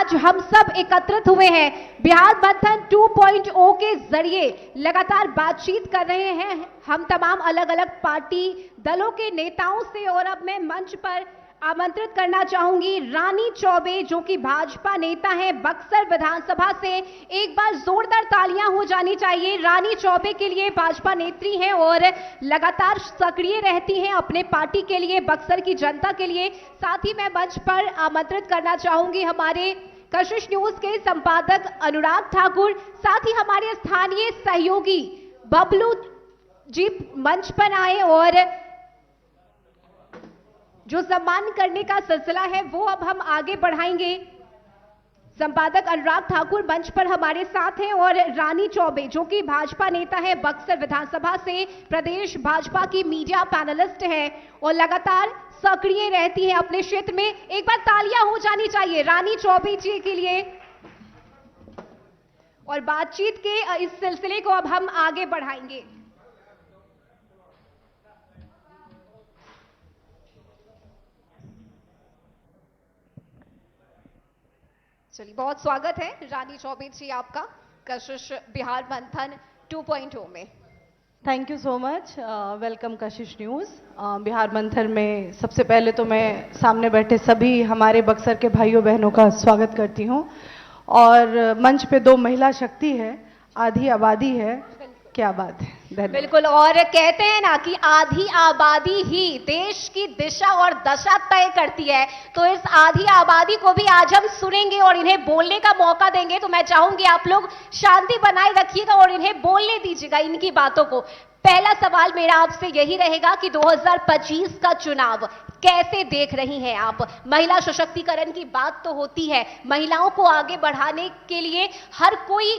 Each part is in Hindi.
आज हम सब एकत्रित हुए हैं बिहार मंथन 2.0 के जरिए लगातार बातचीत कर रहे हैं हम तमाम अलग अलग पार्टी दलों के नेताओं से। और अब मैं मंच पर आमंत्रित करना चाहूंगी रानी चौबे, जो कि भाजपा नेता हैं बक्सर विधानसभा से। एक बार जोरदार तालियां हो जानी चाहिए रानी चौबे के लिए। भाजपा नेत्री हैं और लगातार सक्रिय रहती हैं अपने पार्टी के लिए, बक्सर की जनता के लिए। साथ ही मैं मंच पर आमंत्रित करना चाहूंगी हमारे कशिश न्यूज के संपादक अनुराग ठाकुर, साथ ही हमारे स्थानीय सहयोगी बबलू जी मंच पर आए और जो सम्मान करने का सिलसिला है वो अब हम आगे बढ़ाएंगे। संपादक अनुराग ठाकुर मंच पर हमारे साथ हैं और रानी चौबे, जो कि भाजपा नेता है बक्सर विधानसभा से, प्रदेश भाजपा की मीडिया पैनलिस्ट है और लगातार सक्रिय रहती है अपने क्षेत्र में। एक बार तालियां हो जानी चाहिए रानी चौबे जी के लिए। और बातचीत के इस सिलसिले को अब हम आगे बढ़ाएंगे। चलिए, बहुत स्वागत है रानी चौबे जी आपका कशिश बिहार मंथन 2.0 में। Thank you so much. Welcome Kashish news. Bihar मंथन में सबसे पहले तो मैं सामने बैठे सभी हमारे बक्सर के भाइयों बहनों का स्वागत करती हूँ। और मंच पे दो महिला शक्ति है, आधी आबादी है, क्या बात है। बिल्कुल, और कहते हैं ना कि आधी आबादी ही देश की दिशा और दशा तय करती है। तो इस आधी आबादी को भी आज हम सुनेंगे और इन्हें बोलने का मौका देंगे। तो मैं चाहूंगी आप लोग शांति बनाए रखिएगा और इन्हें बोलने दीजिएगा इनकी बातों को। पहला सवाल मेरा आपसे यही रहेगा कि 2025 का चुनाव कैसे देख रही हैं आप? महिला सशक्तिकरण की बात तो होती है, महिलाओं को आगे बढ़ाने के लिए हर कोई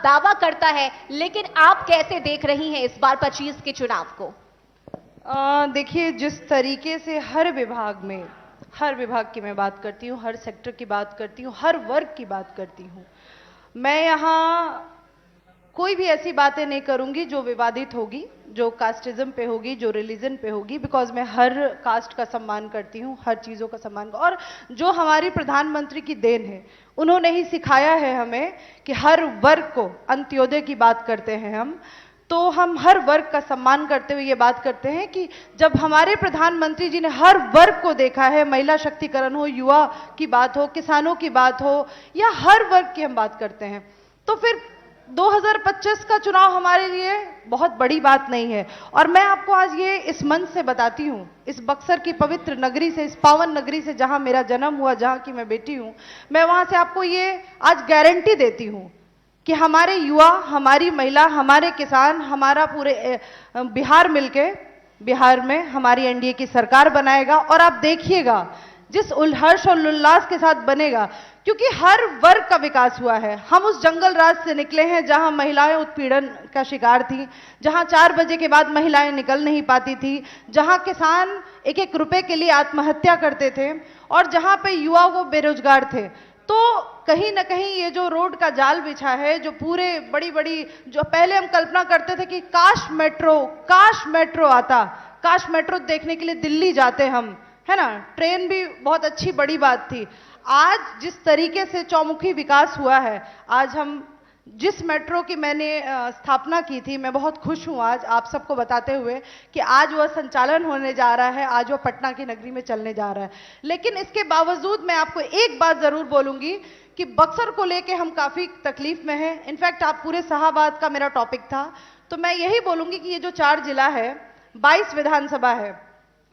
दावा करता है, लेकिन आप कैसे देख रही हैं इस बार 25 के चुनाव को? देखिए, जिस तरीके से हर विभाग की मैं बात करती हूँ, हर सेक्टर की बात करती हूँ, हर वर्ग की बात करती हूँ, मैं यहाँ कोई भी ऐसी बातें नहीं करूंगी जो विवादित होगी, जो कास्टिज्म पे होगी, जो रिलीजन पे होगी, बिकॉज मैं हर कास्ट का सम्मान करती हूँ, हर चीज़ों का सम्मान। और जो हमारी प्रधानमंत्री की देन है, उन्होंने ही सिखाया है हमें कि हर वर्ग को, अंत्योदय की बात करते हैं हम, तो हम हर वर्ग का सम्मान करते हुए ये बात करते हैं कि जब हमारे प्रधानमंत्री जी ने हर वर्ग को देखा है, महिला शक्तिकरण हो, युवा की बात हो, किसानों की बात हो, या हर वर्ग की हम बात करते हैं, तो फिर 2025 का चुनाव हमारे लिए बहुत बड़ी बात नहीं है। और मैं आपको आज ये इस मंच से बताती हूँ, इस बक्सर की पवित्र नगरी से, इस पावन नगरी से, जहां मेरा जन्म हुआ, जहां की मैं बेटी हूँ, मैं वहां से आपको ये आज गारंटी देती हूँ कि हमारे युवा, हमारी महिला, हमारे किसान, हमारा पूरे बिहार मिलके बिहार में हमारी एनडीए की सरकार बनाएगा। और आप देखिएगा जिस हर्ष और उल्लास के साथ बनेगा, क्योंकि हर वर्ग का विकास हुआ है। हम उस जंगल राज से निकले हैं जहां महिलाएं उत्पीड़न का शिकार थी, जहां 4 बजे के बाद महिलाएं निकल नहीं पाती थी, जहां किसान एक एक रुपए के लिए आत्महत्या करते थे, और जहां पे युवा वो बेरोजगार थे। तो कहीं ना कहीं ये जो रोड का जाल बिछा है, जो पूरे बड़ी बड़ी, जो पहले हम कल्पना करते थे कि काश मेट्रो आता, काश मेट्रो देखने के लिए दिल्ली जाते हम, है ना, ट्रेन भी बहुत अच्छी बड़ी बात थी। आज जिस तरीके से चौमुखी विकास हुआ है, आज हम जिस मेट्रो की मैंने स्थापना की थी, मैं बहुत खुश हूं आज आप सबको बताते हुए कि आज वह संचालन होने जा रहा है, आज वह पटना की नगरी में चलने जा रहा है। लेकिन इसके बावजूद मैं आपको एक बात जरूर बोलूंगी कि बक्सर को लेके हम काफी तकलीफ में हैं। इनफैक्ट आप पूरे शाहाबाद का मेरा टॉपिक था, तो मैं यही बोलूंगी कि ये जो 4 जिला है, 22 विधानसभा है,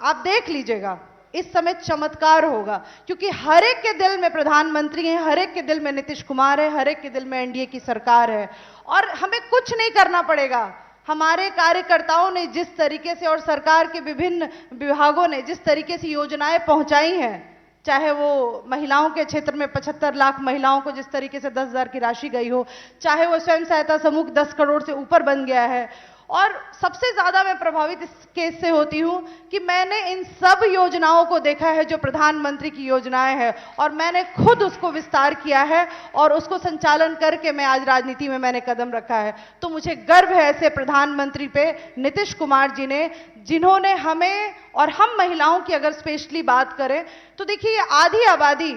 आप देख लीजिएगा, इस समय चमत्कार होगा, क्योंकि हर एक के दिल में प्रधानमंत्री हैं, हर एक के दिल में नीतीश कुमार है, हर एक के दिल में एनडीए की सरकार है। और हमें कुछ नहीं करना पड़ेगा। हमारे कार्यकर्ताओं ने जिस तरीके से, और सरकार के विभिन्न विभागों ने जिस तरीके से योजनाएं पहुंचाई हैं, चाहे वो महिलाओं के क्षेत्र में 75 लाख महिलाओं को जिस तरीके से 10,000 की राशि गई हो, चाहे वो स्वयं सहायता समूह 10 करोड़ से ऊपर बन गया है, और सबसे ज्यादा मैं प्रभावित इस केस से होती हूं कि मैंने इन सब योजनाओं को देखा है जो प्रधानमंत्री की योजनाएं हैं, और मैंने खुद उसको विस्तार किया है और उसको संचालन करके मैं आज राजनीति में मैंने कदम रखा है। तो मुझे गर्व है ऐसे प्रधानमंत्री पे, नीतीश कुमार जी ने, जिन्होंने हमें और हम महिलाओं की अगर स्पेशली बात करें तो देखिए आधी आबादी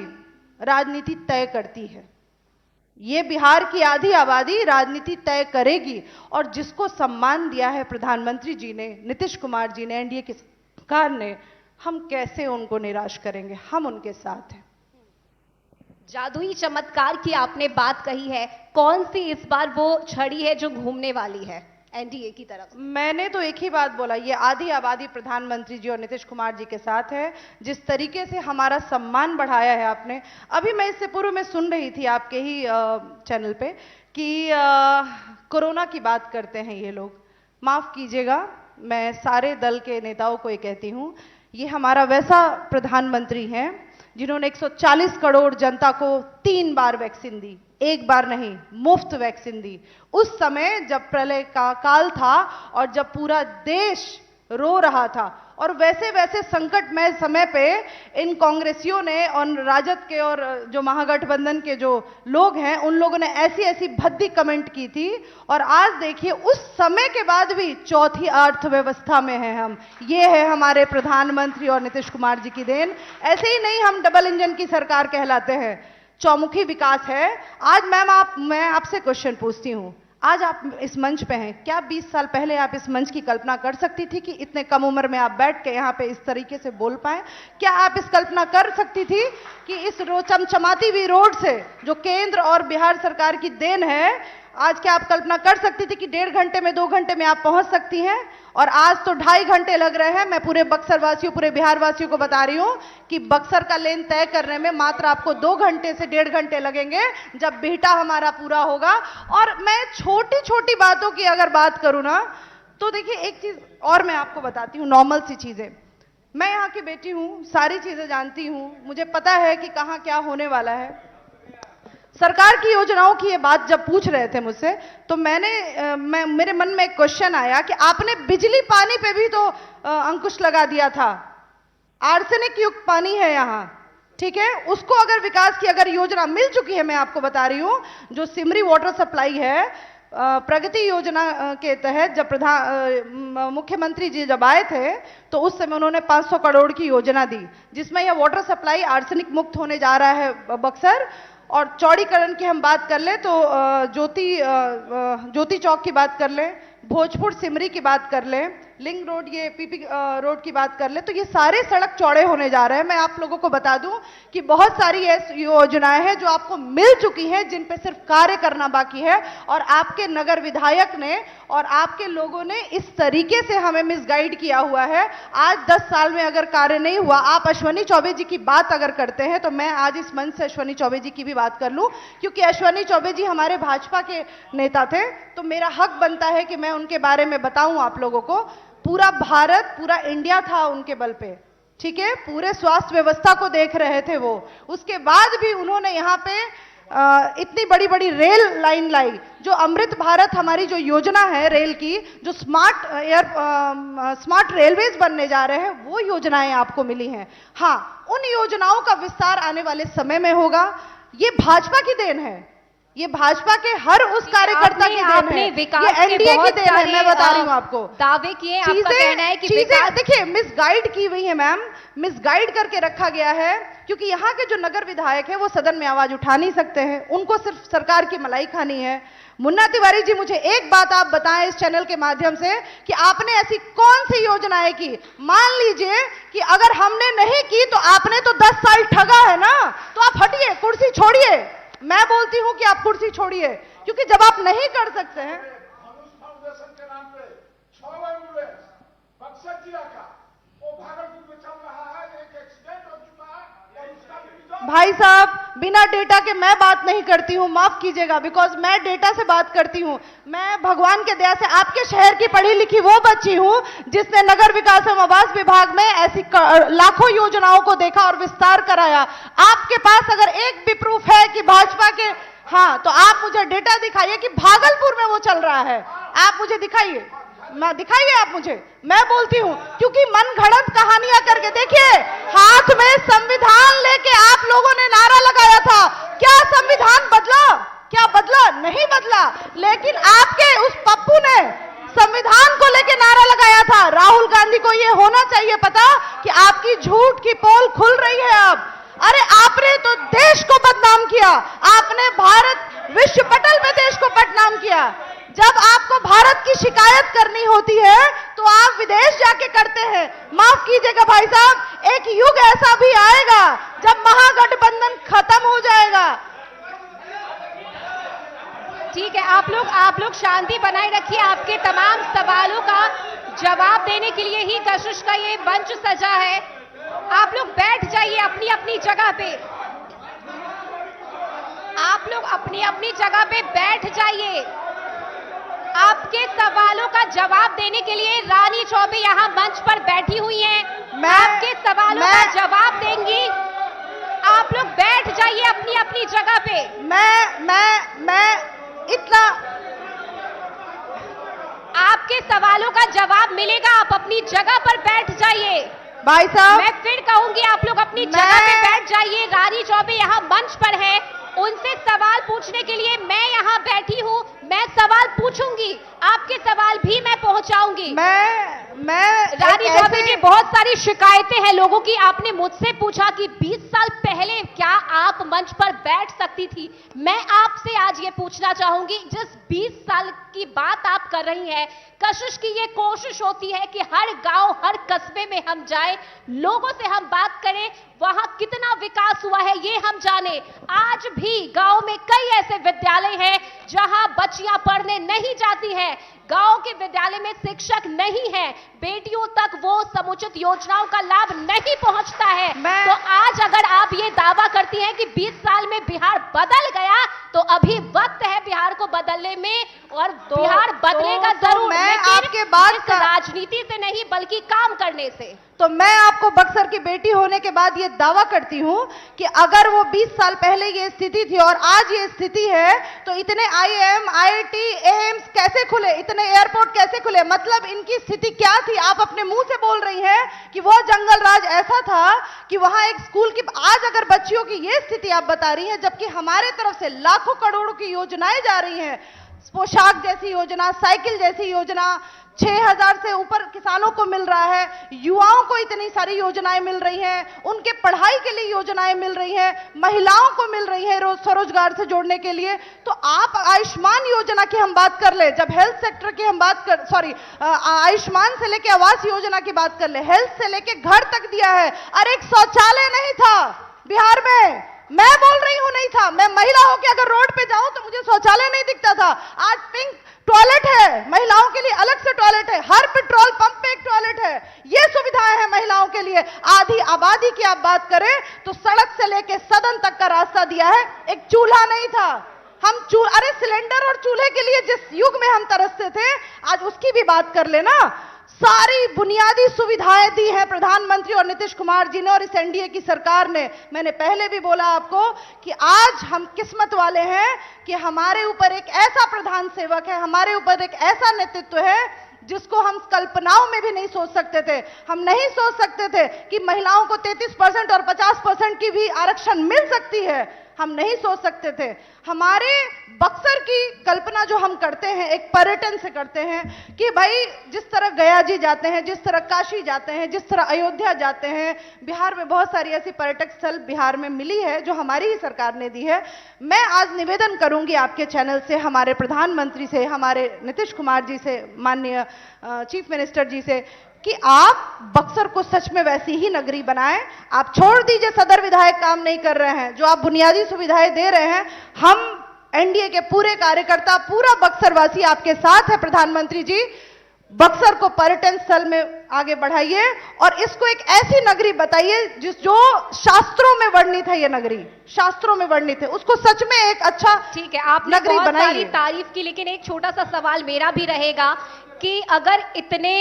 राजनीति तय करती है। ये बिहार की आधी आबादी राजनीति तय करेगी, और जिसको सम्मान दिया है प्रधानमंत्री जी ने, नीतीश कुमार जी ने, एनडीए की सरकार ने, हम कैसे उनको निराश करेंगे? हम उनके साथ हैं। जादुई चमत्कार की आपने बात कही है, कौन सी इस बार वो छड़ी है जो घूमने वाली है एनडीए की तरफ? मैंने तो एक ही बात बोला, ये आधी आबादी प्रधानमंत्री जी और नीतीश कुमार जी के साथ है। जिस तरीके से हमारा सम्मान बढ़ाया है आपने, अभी मैं इससे पूर्व में सुन रही थी आपके ही चैनल पे कि कोरोना की बात करते हैं ये लोग। माफ कीजिएगा, मैं सारे दल के नेताओं को ये कहती हूँ, ये हमारा वैसा प्रधानमंत्री है जिन्होंने 140 करोड़ जनता को 3 बार वैक्सीन दी, एक बार नहीं, मुफ्त वैक्सीन दी। उस समय जब प्रलय का काल था और जब पूरा देश रो रहा था, और वैसे वैसे संकटमय समय पे इन कांग्रेसियों ने और राजद के और जो महागठबंधन के जो लोग हैं, उन लोगों ने ऐसी ऐसी भद्दी कमेंट की थी। और आज देखिए, उस समय के बाद भी चौथी अर्थव्यवस्था में है हम। ये है हमारे प्रधानमंत्री और नीतीश कुमार जी की देन। ऐसे ही नहीं हम डबल इंजन की सरकार कहलाते हैं, चौमुखी विकास है। आज मैं आपसे क्वेश्चन पूछती हूँ, आज आप इस मंच पे हैं, क्या 20 साल पहले आप इस मंच की कल्पना कर सकती थी कि इतने कम उम्र में आप बैठ के यहाँ पे इस तरीके से बोल पाए? क्या आप इस कल्पना कर सकती थी कि इस चमचमाती हुई रोड से, जो केंद्र और बिहार सरकार की देन है, आज क्या आप कल्पना कर सकती थी कि 1.5 घंटे में 2 घंटे में आप पहुंच सकती हैं? और आज तो 2.5 घंटे लग रहे हैं। मैं पूरे बक्सर वासियों, पूरे बिहार वासियों को बता रही हूं कि बक्सर का लेन तय करने में मात्र आपको 2 घंटे से 1.5 घंटे लगेंगे, जब बिहटा हमारा पूरा होगा। और मैं छोटी छोटी बातों की अगर बात करूं ना, तो देखिए एक चीज और मैं आपको बताती हूँ, नॉर्मल सी चीजें। मैं यहाँ की बेटी हूँ, सारी चीजें जानती हूँ, मुझे पता है कि कहाँ क्या होने वाला है। सरकार की योजनाओं की ये बात जब पूछ रहे थे मुझसे, तो मेरे मन में एक क्वेश्चन आया कि आपने बिजली पानी पे भी तो अंकुश लगा दिया था। आर्सेनिक युक्त पानी है यहाँ, ठीक है, उसको अगर विकास की अगर योजना मिल चुकी है, मैं आपको बता रही हूँ, जो सिमरी वाटर सप्लाई है, प्रगति योजना के तहत जब मुख्यमंत्री जी जब आए थे, तो उस समय उन्होंने 500 करोड़ की योजना दी, जिसमें यह वाटर सप्लाई आर्सेनिक मुक्त होने जा रहा है बक्सर। और चौड़ीकरण की हम बात कर ले तो ज्योति चौक की बात कर ले, भोजपुर सिमरी की बात कर ले, लिंक रोड, ये पीपी रोड की बात कर ले, तो ये सारे सड़क चौड़े होने जा रहे हैं। मैं आप लोगों को बता दूं कि बहुत सारी ऐसी योजनाएं हैं जो आपको मिल चुकी हैं, जिन पे सिर्फ कार्य करना बाकी है। और आपके नगर विधायक ने और आपके लोगों ने इस तरीके से हमें मिसगाइड किया हुआ है। आज 10 साल में अगर कार्य नहीं हुआ, आप अश्वनी चौबे जी की बात अगर करते हैं, तो मैं आज इस मंच से अश्वनी चौबे जी की भी बात कर लूं, क्योंकि अश्वनी चौबे जी हमारे भाजपा के नेता थे, तो मेरा हक बनता है कि मैं उनके बारे में बताऊं आप लोगों को। पूरा भारत, पूरा इंडिया था उनके बल पे, ठीक है, पूरे स्वास्थ्य व्यवस्था को देख रहे थे वो। उसके बाद भी उन्होंने यहाँ पे इतनी बड़ी बड़ी रेल लाइन लाई, जो अमृत भारत हमारी जो योजना है रेल की, जो स्मार्ट रेलवेज बनने जा रहे हैं, वो योजनाएं आपको मिली हैं। हाँ, उन योजनाओं का विस्तार आने वाले समय में होगा। ये भाजपा की देन है, ये भाजपा के हर उस कार्यकर्ता की देन है, ये एनडीए की देन है। मैं बता रही हूँ आपको, दावे किए, आपका कहना है कि चीजें देखिए मिसगाइड की हुई है मैम, मिसगाइड करके रखा गया है, क्योंकि यहाँ के जो नगर विधायक है वो सदन में आवाज उठा नहीं सकते हैं, उनको सिर्फ सरकार की मलाई खानी है। मुन्ना तिवारी जी, मुझे एक बात आप बताएं इस चैनल के माध्यम से कि आपने ऐसी कौन सी योजनाएं की? मान लीजिए कि अगर हमने नहीं की तो आपने तो 10 साल ठगा है ना, तो आप हटिए, कुर्सी छोड़िए। मैं बोलती हूं कि आप कुर्सी छोड़िए, क्योंकि जब आप नहीं कर सकते हैं। फाउंडेशन के नाम पे 6 एम्बुलेंस बक्सर जिला का, वो भागलपुर में चल रहा है, एक एक्सीडेंट हो चुका है, और उसका भी भाई साहब, बिना डेटा के मैं बात नहीं करती हूं, माफ कीजिएगा, बिकॉज मैं डेटा से बात करती हूं। मैं भगवान के दया से आपके शहर की पढ़ी लिखी वो बच्ची हूं जिसने नगर विकास एवं आवास विभाग में ऐसी लाखों योजनाओं को देखा और विस्तार कराया। आपके पास अगर एक भी प्रूफ है कि भाजपा के, हाँ, तो आप मुझे डेटा दिखाइए कि भागलपुर में वो चल रहा है, आप मुझे दिखाइए, दिखाइए आप मुझे। मैं बोलती हूं, क्योंकि मन घड़त कहानियां करके, देखिए हाथ में संविधान लेके आप लोगों ने नारा लगाया था, क्या संविधान बदला? क्या बदला? नहीं बदला। लेकिन आपके उस पप्पू ने संविधान को लेके नारा लगाया था। राहुल गांधी को ये होना चाहिए पता कि आपकी झूठ की पोल खुल रही है। अब अरे आपने तो देश को बदनाम किया, आपने भारत विश्व पटल में देश को बदनाम किया। जब आपको भारत की शिकायत करनी होती है तो आप विदेश जाके करते हैं। माफ कीजिएगा भाई साहब, एक युग ऐसा भी आएगा जब महागठबंधन खत्म हो जाएगा। ठीक है, आप लोग शांति बनाए रखिए। आपके तमाम सवालों का जवाब देने के लिए ही कशिश का ये मंच सजा है। आप लोग बैठ जाइए अपनी अपनी जगह पे। आप लोग अपनी अपनी जगह पे बैठ जाइए। आपके सवालों का जवाब देने के लिए रानी चौबे यहाँ मंच पर बैठी हुई हैं। आपके सवालों का जवाब देंगी। आप लोग बैठ जाइए अपनी अपनी जगह पे। मैं इतना आपके सवालों का जवाब मिलेगा। आप अपनी जगह पर बैठ जाइए। भाई साहब, मैं फिर कहूंगी, आप लोग अपनी जगह पे बैठ जाइए। रानी चौबे यहाँ मंच पर है, उनसे सवाल पूछने के लिए मैं यहाँ बैठी हूँ। मैं सवाल पूछूंगी, आपके सवाल भी मैं पहुंचाऊंगी। मैं रानी चौबे जी, बहुत सारी शिकायतें हैं लोगों की। आपने मुझसे पूछा कि 20 साल पहले क्या आप मंच पर बैठ सकती थी। मैं आपसे आज ये पूछना चाहूंगी, जिस 20 साल की बात आप कर रही हैं, कशिश की ये कोशिश होती है कि हर गांव हर कस्बे में हम जाएं, लोगों से हम बात करें, वहां कितना विकास हुआ है ये हम जाने। आज भी गांव में कई ऐसे विद्यालय हैं जहां बच्चियां पढ़ने नहीं जाती हैं। गांव के विद्यालय में शिक्षक नहीं है, बेटियों तक वो समुचित योजनाओं का लाभ नहीं पहुंचता है। तो आज अगर आप ये दावा करती हैं कि 20 साल में बिहार बदल गया, तो अभी वक्त है बिहार को बदलने में, और बिहार बदलेगा जरूर, मैं आपके बात राजनीति से नहीं बल्कि काम करने से। तो मैं आपको बक्सर की बेटी होने के बाद ये दावा करती हूं कि अगर वो 20 साल पहले ये स्थिति थी और आज ये स्थिति है, तो इतने IIM, IIT, एम्स कैसे खुले, इतने एयरपोर्ट कैसे खुले? मतलब इनकी स्थिति क्या थी? आप अपने मुंह से बोल रही हैं कि वो जंगल राज ऐसा था कि वहां एक स्कूल की, आज अगर बच्चियों की ये स्थिति आप बता रही हैं, जबकि हमारे तरफ से लाखों करोड़ों की योजनाएं जा रही हैं, पोशाक जैसी योजना, साइकिल जैसी योजना, 6000 से ऊपर किसानों को मिल रहा है, युवाओं को इतनी सारी योजनाएं मिल रही हैं, उनके पढ़ाई के लिए योजनाएं मिल रही हैं, महिलाओं को मिल रही है स्वरोजगार से जोड़ने के लिए। तो आप आयुष्मान योजना की हम बात कर ले, जब हेल्थ सेक्टर की हम बात कर, आयुष्मान से लेके आवास योजना की बात कर ले, हेल्थ से लेके घर तक दिया है। अरे एक शौचालय नहीं था बिहार में, मैं बोल रही हूं नहीं था। मैं महिला होकर अगर रोड पे जाऊं तो मुझे शौचालय नहीं दिखता था। आज पिंक टॉयलेट है, महिलाओं के लिए अलग से टॉयलेट है, हर पेट्रोल पंप पे एक टॉयलेट है। ये सुविधाएं हैं महिलाओं के लिए। आधी आबादी की आप बात करें तो सड़क से लेके सदन तक का रास्ता दिया है। एक चूल्हा नहीं था, हम अरे सिलेंडर और चूल्हे के लिए जिस युग में हम तरसते थे, आज उसकी भी बात कर लेना। सारी बुनियादी सुविधाएं दी हैं प्रधानमंत्री और नीतीश कुमार जी ने और इस एनडीए की सरकार ने। मैंने पहले भी बोला आपको कि आज हम किस्मत वाले हैं कि हमारे ऊपर एक ऐसा प्रधान सेवक है, हमारे ऊपर एक ऐसा नेतृत्व है जिसको हम कल्पनाओं में भी नहीं सोच सकते थे। हम नहीं सोच सकते थे कि महिलाओं को 33% और 50% की भी आरक्षण मिल सकती है। हम नहीं सोच सकते थे। हमारे बक्सर की कल्पना जो हम करते हैं एक पर्यटन से करते हैं कि भाई जिस तरह गया जी जाते हैं, जिस तरह काशी जाते हैं, जिस तरह अयोध्या जाते हैं, बिहार में बहुत सारी ऐसी पर्यटक स्थल बिहार में मिली है जो हमारी ही सरकार ने दी है। मैं आज निवेदन करूंगी आपके चैनल से, हमारे प्रधानमंत्री से, हमारे नीतीश कुमार जी से, माननीय चीफ मिनिस्टर जी से, कि आप बक्सर को सच में वैसी ही नगरी बनाएं। आप छोड़ दीजिए सदर विधायक काम नहीं कर रहे हैं, जो आप बुनियादी सुविधाएं दे रहे हैं। हम एनडीए के पूरे कार्यकर्ता, पूरा बक्सर वासी आपके साथ है। प्रधानमंत्री जी, बक्सर को पर्यटन स्थल में आगे बढ़ाइए और इसको एक ऐसी नगरी बताइए जो शास्त्रों में वर्णित है। ये नगरी शास्त्रों में वर्णित है, उसको सच में एक अच्छा, ठीक है, आपने बहुत सारी तारीफ की, लेकिन एक छोटा सा सवाल मेरा भी रहेगा कि अगर इतने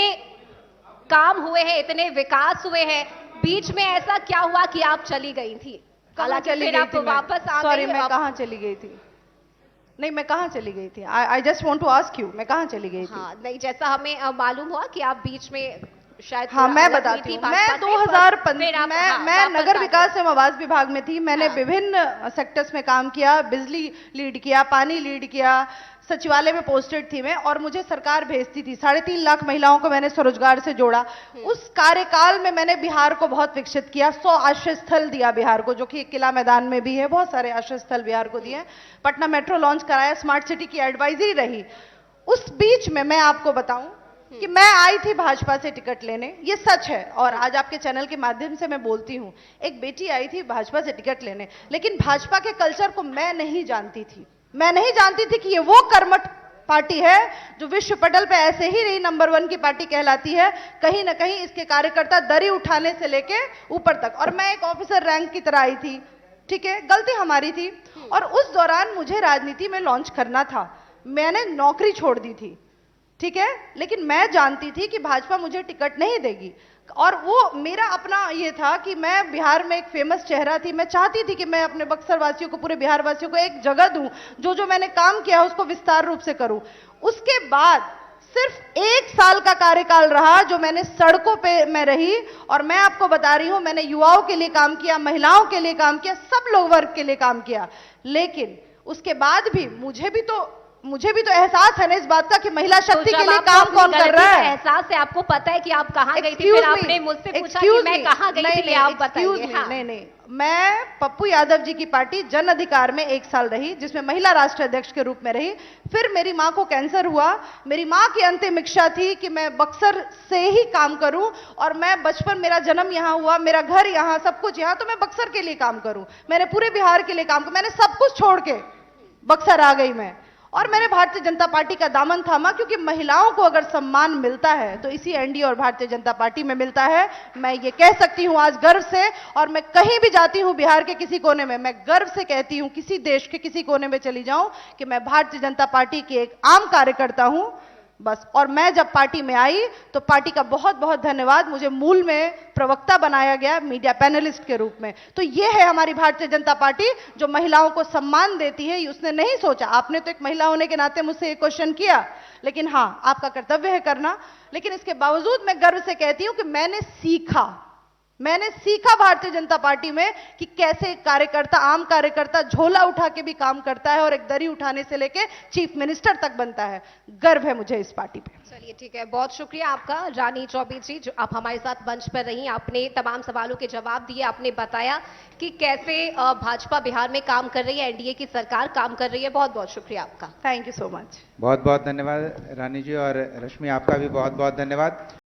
काम हुए हैं, इतने विकास हुए हैं, बीच में ऐसा क्या हुआ कि आप चली गई थी? हालांकि फिर आप वापस आ गई। सॉरी, मैं कहां चली गई थी? नहीं, मैं कहां चली गई थी? I just want to ask you, मैं कहां चली गई थी? हाँ, नहीं, जैसा हमें मालूम हुआ कि आप बीच में शायद हाँ, थोड़ा मैं अलग बताती हुई हूँ। थी मैं भाजपा से, 2015 फिर आप, मैं हाँ, मैं वापस नगर आ विकास गए। एवं आवास विभाग में थी। मैंने हाँ। विभिन्न सेक्टर्स में काम किया, बिजली लीड किया, पानी लीड किया, सचिवालय में पोस्टेड थी मैं, और मुझे सरकार भेजती थी। 3.5 लाख महिलाओं को मैंने स्वरोजगार से जोड़ा। उस कार्यकाल में मैंने बिहार को बहुत विकसित किया। 100 आश्रय स्थल दिया बिहार को, जो कि एक किला मैदान में भी है। बहुत सारे आश्रय स्थल बिहार को दिए। पटना मेट्रो लॉन्च कराया, स्मार्ट सिटी की एडवाइजरी रही। उस बीच में मैं आपको बताऊं कि मैं आई थी भाजपा से टिकट लेने, ये सच है, और आज आपके चैनल के माध्यम से मैं बोलती हूं। एक बेटी आई थी भाजपा से टिकट लेने, लेकिन भाजपा के कल्चर को मैं नहीं जानती थी। मैं नहीं जानती थी कि ये वो कर्मठ पार्टी है जो विश्व पटल पे ऐसे ही रही नंबर 1 की पार्टी कहलाती है। कहीं ना कहीं इसके कार्यकर्ता दरी उठाने से लेके ऊपर तक, और मैं एक ऑफिसर रैंक की तरह आई थी। ठीक है, गलती हमारी थी। और उस दौरान मुझे राजनीति में लॉन्च करना था। मैंने नौकरी छोड़ दी थी, ठीक है, लेकिन मैं जानती थी कि भाजपा मुझे टिकट नहीं देगी। और वो मेरा अपना ये था कि मैं बिहार में एक फेमस चेहरा थी। मैं चाहती थी कि मैं अपने बक्सर वासियों को, पूरे बिहार वासियों को एक जगह दूं, जो जो मैंने काम किया उसको विस्तार रूप से करूं। उसके बाद सिर्फ 1 साल का कार्यकाल रहा जो मैंने सड़कों पे मैं रही, और मैं आपको बता रही हूं, मैंने युवाओं के लिए काम किया, महिलाओं के लिए काम किया, सब लोग वर्ग के लिए काम किया। लेकिन उसके बाद भी मुझे भी तो एहसास है ना इस बात का कि महिला शक्ति के लिए काम कौन कर रहा है। एहसास है, आपको पता है कि आप कहाँ गई थी, फिर आपने मुझसे पूछा कि मैं कहाँ गई थी, ये आप बताइए। हाँ। नहीं, मैं पप्पू यादव जी की पार्टी जन अधिकार में 1 साल रही, जिसमें महिला राष्ट्रीय अध्यक्ष के रूप में रही। फिर मेरी माँ को कैंसर हुआ। मेरी माँ की अंतिम इच्छा थी कि मैं बक्सर से ही काम करूं, और मैं बचपन, मेरा जन्म यहाँ हुआ, मेरा घर यहाँ, सब कुछ यहाँ, तो मैं बक्सर के लिए काम करूं। मैंने पूरे बिहार के लिए काम किया। मैंने सब कुछ छोड़ के बक्सर आ गई मैं, और मैंने भारतीय जनता पार्टी का दामन थामा, क्योंकि महिलाओं को अगर सम्मान मिलता है तो इसी एनडीए और भारतीय जनता पार्टी में मिलता है। मैं ये कह सकती हूं आज गर्व से, और मैं कहीं भी जाती हूं बिहार के किसी कोने में, मैं गर्व से कहती हूं, किसी देश के किसी कोने में चली जाऊं, कि मैं भारतीय जनता पार्टी की एक आम कार्यकर्ता हूं बस। और मैं जब पार्टी में आई तो पार्टी का बहुत बहुत धन्यवाद, मुझे मूल में प्रवक्ता बनाया गया, मीडिया पैनलिस्ट के रूप में। तो ये है हमारी भारतीय जनता पार्टी, जो महिलाओं को सम्मान देती है। उसने नहीं सोचा, आपने तो एक महिला होने के नाते मुझसे ये क्वेश्चन किया, लेकिन हाँ, आपका कर्तव्य है करना। लेकिन इसके बावजूद मैं गर्व से कहती हूं कि मैंने सीखा भारतीय जनता पार्टी में कि कैसे एक कार्यकर्ता, आम कार्यकर्ता झोला उठा के भी काम करता है, और एक दरी उठाने से लेके चीफ मिनिस्टर तक बनता है। गर्व है मुझे इस पार्टी पे। चलिए ठीक है, बहुत शुक्रिया आपका रानी चौबे जी, जो आप हमारे साथ मंच पर रही। आपने तमाम सवालों के जवाब दिए, आपने बताया कि कैसे भाजपा बिहार में काम कर रही है, एनडीए की सरकार काम कर रही है। बहुत बहुत शुक्रिया आपका। Thank you so much. बहुत बहुत धन्यवाद रानी जी, और रश्मि आपका भी बहुत बहुत धन्यवाद।